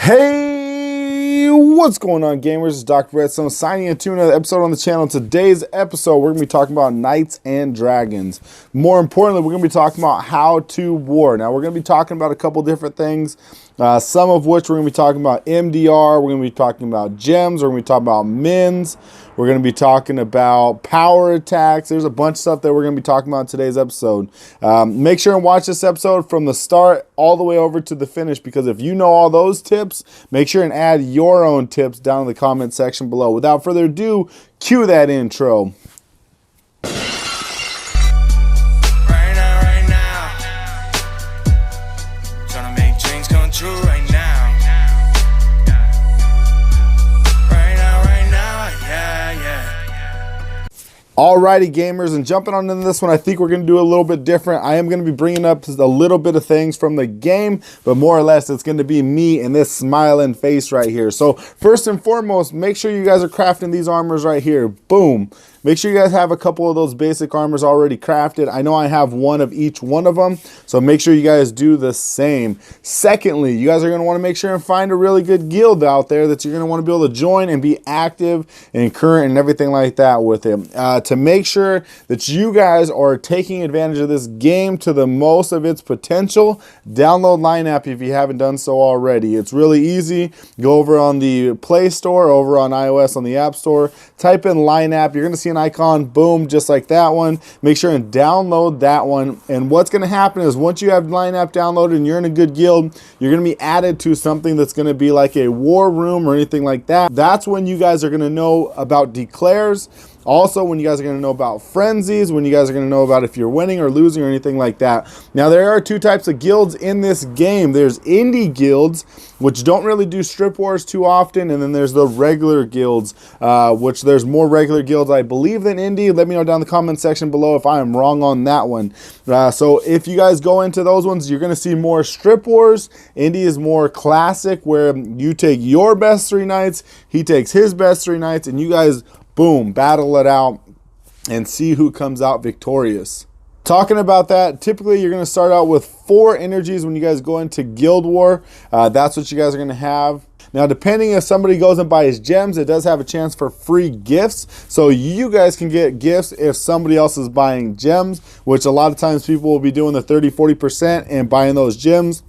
Hey, what's going on, gamers? It's Dr. Redstone signing into another episode on the channel. Today's episode, we're going to be talking about knights and dragons. More importantly, we're going to be talking about how to war. Now, we're going to be talking about a couple different things, some of which we're going to be talking about MDR, we're going to be talking about gems, we're going to be talking about mins, we're going to be talking about power attacks. There's a bunch of stuff that we're going to be talking about in today's episode. Make sure and watch this episode from the start all the way over to the finish, because if you know all those tips, make sure and add your own tips down in the comment section below. Without further ado, cue that intro. Alrighty, gamers, and jumping on into this one, I think we're going to do a little bit different. I am going to be bringing up a little bit of things from the game, but more or less it's going to be me and this smiling face right here. So first and foremost, make sure you guys are crafting these armors right here. Boom. Make sure you guys have a couple of those basic armors already crafted. I know I have one of each one of them, so make sure you guys do the same. Secondly, you guys are going to want to make sure and find a really good guild out there that you're going to want to be able to join and be active and current and everything like that with it. To make sure that you guys are taking advantage of this game to the most of its potential, download Line App if you haven't done so already. It's really easy. Go over on the Play Store, over on iOS on the App Store, type in Line App. You're going to see an icon, boom, just like that one. Make sure and download that one. And what's going to happen is once you have Line App downloaded and you're in a good guild, you're going to be added to something that's going to be like a war room or anything like that. That's when you guys are going to know about declares. Also, when you guys are going to know about frenzies, when you guys are going to know about if you're winning or losing or anything like that. Now, there are two types of guilds in this game. There's indie guilds, which don't really do strip wars too often, and then there's the regular guilds, which there's more regular guilds, I believe, than indie. Let me know down in the comment section below if I am wrong on that one. So if you guys go into those ones, you're going to see more strip wars. Indie is more classic, where you take your best 3 knights, he takes his best 3 knights, and you guys, boom, battle it out and see who comes out victorious. Talking about that, typically you're going to start out with 4 energies when you guys go into Guild War. That's what you guys are going to have. Now, depending if somebody goes and buys gems, it does have a chance for free gifts. So you guys can get gifts if somebody else is buying gems, which a lot of times people will be doing the 30-40% and buying those gems,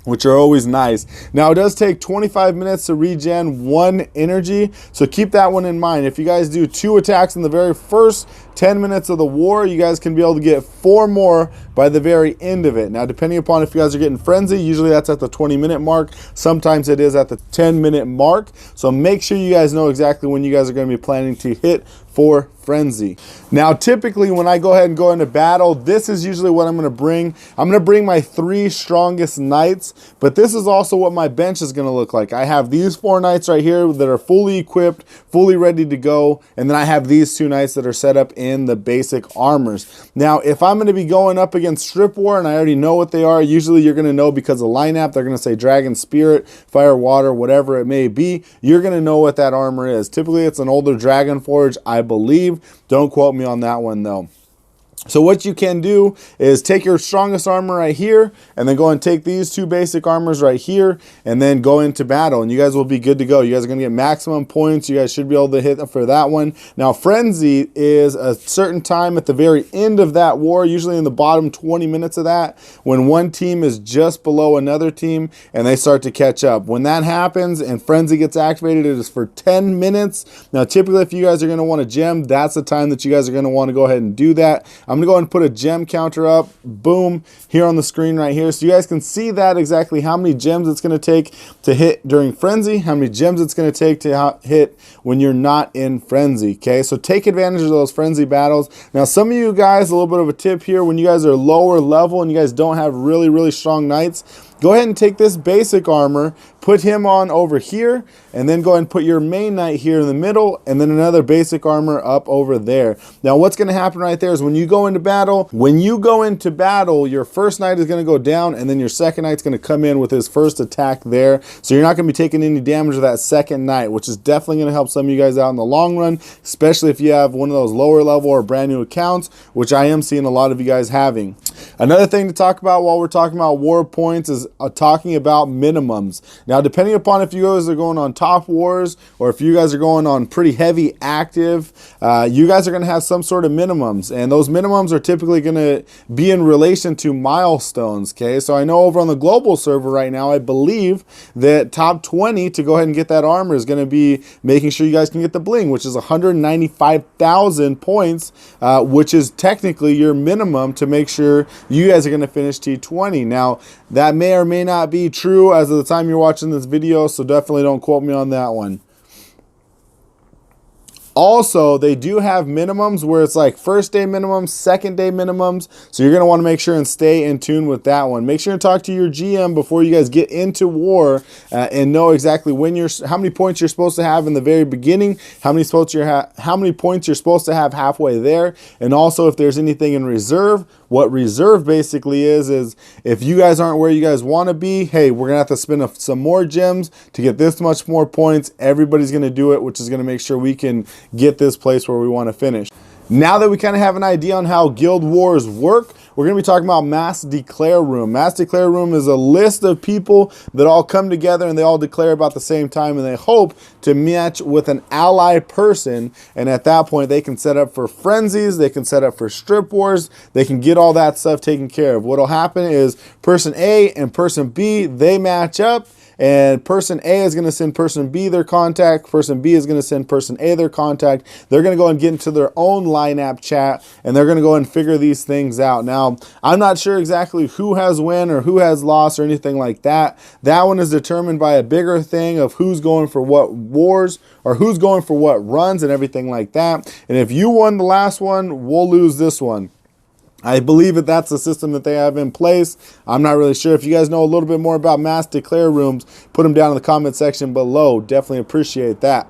which are always nice. Now, it does take 25 minutes to regen 1 energy, so keep that one in mind. If you guys do 2 attacks in the very first 10 minutes of the war, you guys can be able to get 4 more by the very end of it. Now, depending upon if you guys are getting frenzy, usually that's at the 20-minute mark. Sometimes it is at the 10-minute mark. So make sure you guys know exactly when you guys are going to be planning to hit for frenzy. Now, typically when I go ahead and go into battle, this is usually what I'm going to bring. I'm going to bring my 3 strongest knights, but this is also what my bench is going to look like. I have these 4 knights right here that are fully equipped, fully ready to go, and then I have these 2 knights that are set up in the basic armors. Now, if I'm going to be going up against strip war and I already know what they are, usually you're going to know because of Line App. They're going to say dragon, spirit, fire, water, whatever it may be. You're going to know what that armor is. Typically it's an older dragon forge, I believe. Don't quote me on that one though. So what you can do is take your strongest armor right here and then go and take these 2 basic armors right here and then go into battle, and you guys will be good to go. You guys are going to get maximum points. You guys should be able to hit for that one. Now, frenzy is a certain time at the very end of that war, usually in the bottom 20 minutes of that, when one team is just below another team and they start to catch up. When that happens and frenzy gets activated, it is for 10 minutes. Now, typically if you guys are going to want a gem, that's the time that you guys are going to want to go ahead and do that. I'm going to go ahead and put a gem counter up, boom, here on the screen right here. So you guys can see that exactly how many gems it's going to take to hit during frenzy, how many gems it's going to take to hit when you're not in frenzy, okay? So take advantage of those frenzy battles. Now, some of you guys, a little bit of a tip here, when you guys are lower level and you guys don't have really, really strong knights, go ahead and take this basic armor, put him on over here, and then go ahead and put your main knight here in the middle, and then another basic armor up over there. Now, what's going to happen right there is when you go into battle, your first knight is going to go down, and then your second knight's going to come in with his first attack there. So you're not going to be taking any damage of that second knight, which is definitely going to help some of you guys out in the long run, especially if you have one of those lower level or brand new accounts, which I am seeing a lot of you guys having. Another thing to talk about while we're talking about war points is talking about minimums. Now, depending upon if you guys are going on top wars or if you guys are going on pretty heavy active, you guys are going to have some sort of minimums. And those minimums are typically going to be in relation to milestones, okay? So I know over on the global server right now, I believe that top 20 to go ahead and get that armor is going to be making sure you guys can get the bling, which is 195,000 points, which is technically your minimum to make sure you guys are going to finish T20. Now, that may or may not be true as of the time you're watching this video, so definitely don't quote me on that one. Also, they do have minimums where it's like first day minimums, second day minimums. So you're going to want to make sure and stay in tune with that one. Make sure and talk to your GM before you guys get into war and know exactly how many points you're supposed to have in the very beginning, how many points you're supposed to have halfway there, and also if there's anything in reserve. What reserve basically is if you guys aren't where you guys want to be, hey, we're going to have to spend some more gems to get this much more points. Everybody's going to do it, which is going to make sure we can get this place where we want to finish. Now that we kind of have an idea on how guild wars work, we're going to be talking about Mass Declare Room. Mass Declare Room is a list of people that all come together and they all declare about the same time, and they hope to match with an ally person, and at that point they can set up for frenzies, they can set up for strip wars, they can get all that stuff taken care of. What will happen is person A and person B, they match up, and person A is going to send person B their contact. Person B is going to send person A their contact. They're going to go and get into their own line-app chat, and they're going to go and figure these things out. Now, I'm not sure exactly who has win or who has lost or anything like that. That one is determined by a bigger thing of who's going for what wars or who's going for what runs and everything like that. And if you won the last one, we'll lose this one. I believe that that's the system that they have in place. I'm not really sure. If you guys know a little bit more about Mass Declare Rooms, put them down in the comment section below. Definitely appreciate that.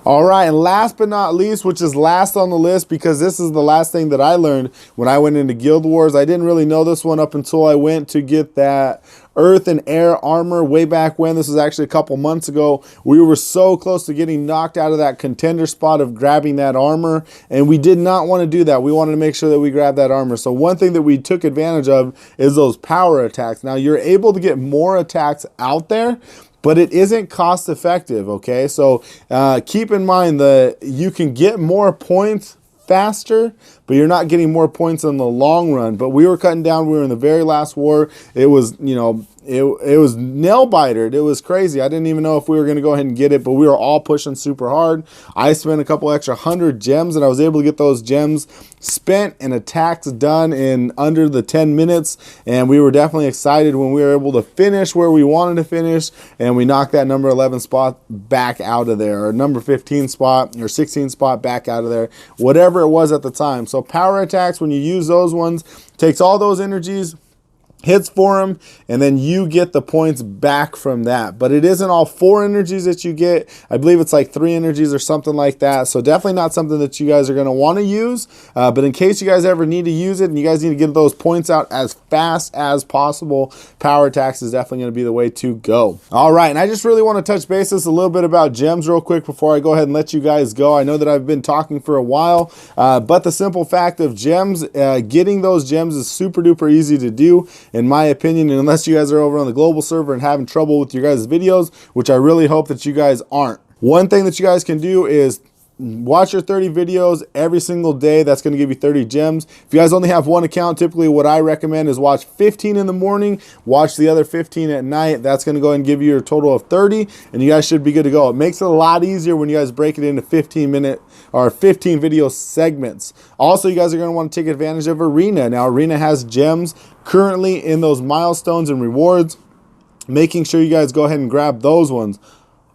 All right, and last but not least, which is last on the list because this is the last thing that I learned when I went into Guild Wars. I didn't really know this one up until I went to get that Earth and Air armor way back when. This was actually a couple months ago. We were so close to getting knocked out of that contender spot of grabbing that armor, and we did not want to do that. We wanted to make sure that we grabbed that armor. So one thing that we took advantage of is those power attacks. Now, you're able to get more attacks out there, but it isn't cost effective, okay? So keep in mind that you can get more points faster, but you're not getting more points in the long run. But we were cutting down. We were in the very last war. It was, you know, it was nail bitered. It was crazy. I didn't even know if we were going to go ahead and get it, but we were all pushing super hard. I spent a couple extra 100 gems, and I was able to get those gems spent and attacks done in under the 10 minutes. And we were definitely excited when we were able to finish where we wanted to finish, and we knocked that number 11 spot back out of there, or number 15 spot or 16 spot back out of there, whatever it was at the time. So power attacks, when you use those ones, takes all those energies, hits for them, and then you get the points back from that. But it isn't all 4 energies that you get. I believe it's like 3 energies or something like that. So definitely not something that you guys are going to want to use. But in case you guys ever need to use it and you guys need to get those points out as fast as possible, power attacks is definitely going to be the way to go. All right, and I just really want to touch bases a little bit about gems real quick before I go ahead and let you guys go. I know that I've been talking for a while, but the simple fact of gems, getting those gems is super duper easy to do, in my opinion, and unless you guys are over on the global server and having trouble with your guys' videos, which I really hope that you guys aren't. One thing that you guys can do is watch your 30 videos every single day. That's going to give you 30 gems. If you guys only have one account, typically what I recommend is watch 15 in the morning, watch the other 15 at night. That's going to go ahead and give you a total of 30, and you guys should be good to go. It makes it a lot easier when you guys break it into 15-minute or 15 video segments. Also, you guys are going to want to take advantage of Arena. Now, Arena has gems currently in those milestones and rewards, making sure you guys go ahead and grab those ones.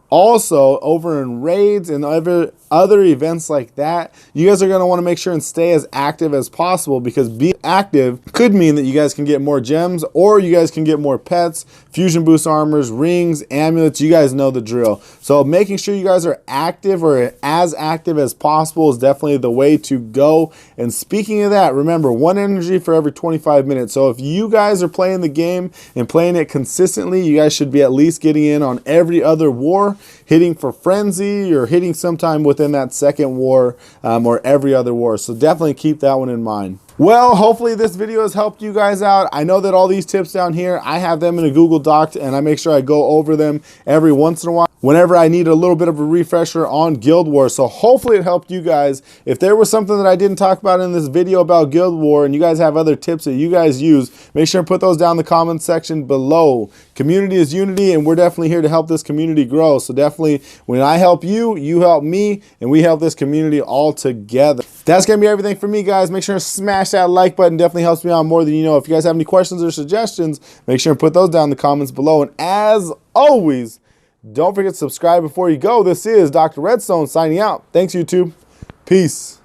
Also, over in raids and other events like that, you guys are going to want to make sure and stay as active as possible, because being active could mean that you guys can get more gems, or you guys can get more pets, fusion boost armors, rings, amulets. You guys know the drill. So making sure you guys are active, or as active as possible, is definitely the way to go. And speaking of that, remember, 1 energy for every 25 minutes. So if you guys are playing the game and playing it consistently, you guys should be at least getting in on every other war, hitting for frenzy, or hitting sometime within within that second war or every other war. So definitely keep that one in mind. Well, hopefully this video has helped you guys out. I know that all these tips down here, I have them in a Google Doc, and I make sure I go over them every once in a while whenever I need a little bit of a refresher on Guild Wars. So hopefully it helped you guys. If there was something that I didn't talk about in this video about Guild War and you guys have other tips that you guys use, make sure and put those down in the comment section below. Community is unity, and we're definitely here to help this community grow. So definitely, when I help you, you help me, and we help this community all together. That's going to be everything for me, guys. Make sure to smash that like button. Definitely helps me out more than you know. If you guys have any questions or suggestions, make sure and put those down in the comments below. And as always, don't forget to subscribe before you go. This is Dr. Redstone signing out. Thanks, YouTube. Peace.